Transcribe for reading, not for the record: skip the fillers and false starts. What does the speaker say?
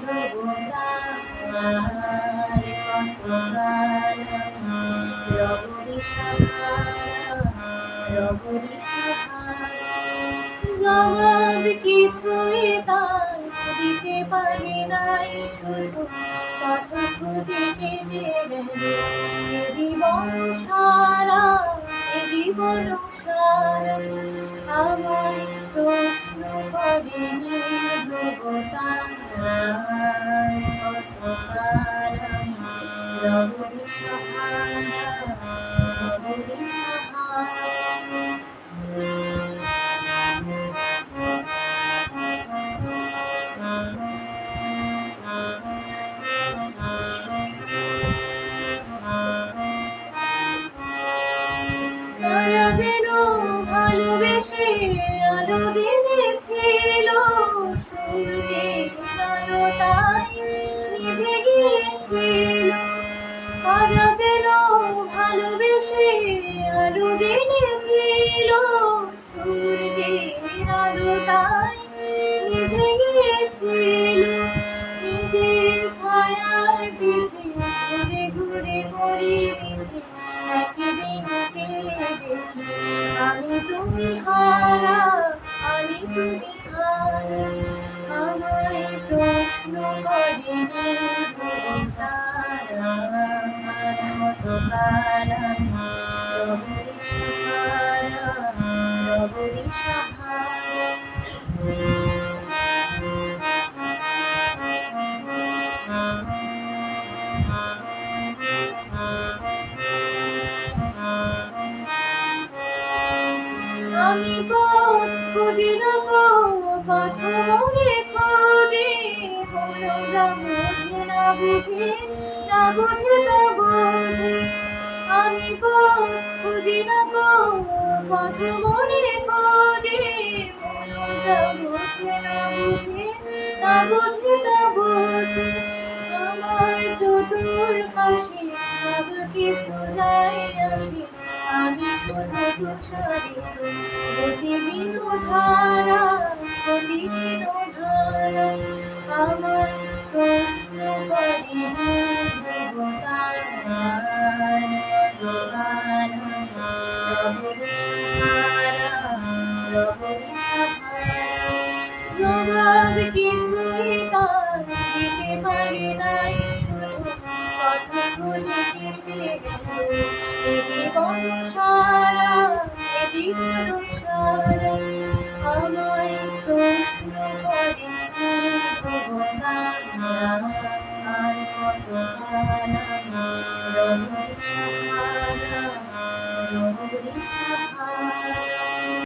ধ্রুবতারার কতকাল রব দিশাহারা, রব দিশাহারা। জবাব কিছুই তার দিতে পারি নাই, শুধু পথ খুঁজে কেটে গেল এ জীবন সারা, এ জীবন সারা। আমায় প্রশ্ন করেনি ধ্রুবতারার কতকাল রব দিশাহারা, রব দিশাহারা। তারা যেন ভালোবেসে আলো জেনেছিল, সূর্যের আলো তাই নিভে গিয়েছিল। তারা যেন ভালোবেসে আলো জেনেছিল, সূর্যের আলো তাই নিভে গিয়েছিল। নিজের ছায়ার পিছে ঘুরে ঘুরে মরি মিছে, একদিন চেয়ে দেখি আমি তুমি হারা, আমি তুমি হারা। আমায় প্রশ্ন করেনি ধ্রুবতারার কতকাল রব দিশাহারা, রব দিশাহারা। আমি পথ খুঁজি না গো, পথ মোরে খোঁজে, কোনো যা বুঝে না বুঝে, না বুঝে তা বোঝে। আমি পথ খুঁজি না গো, পথ মোরে খোঁজে, কোনো যা বুঝে না বুঝে, না বুঝে তা বোঝে। আমার চতুর্পাশে সব কিছু যায় আসে, আমি শুধু তুষারিত প্রতিদিন ধারা, প্রতিদিন ধারা। আমার প্রশ্ন করেনি ধ্রুবতারার কতকাল রব দিশাহারা, রব দিশাহারা। জবাব কিছুই তার দিতে পারি নাই, শুধু পথ খুঁজে কেটে গেল এ জীবন সারা, এ জীবন সারা। আমায় প্রশ্ন করেনি ধ্রুবতারার কতকাল রব দিশাহারা, রব দিশাহারা।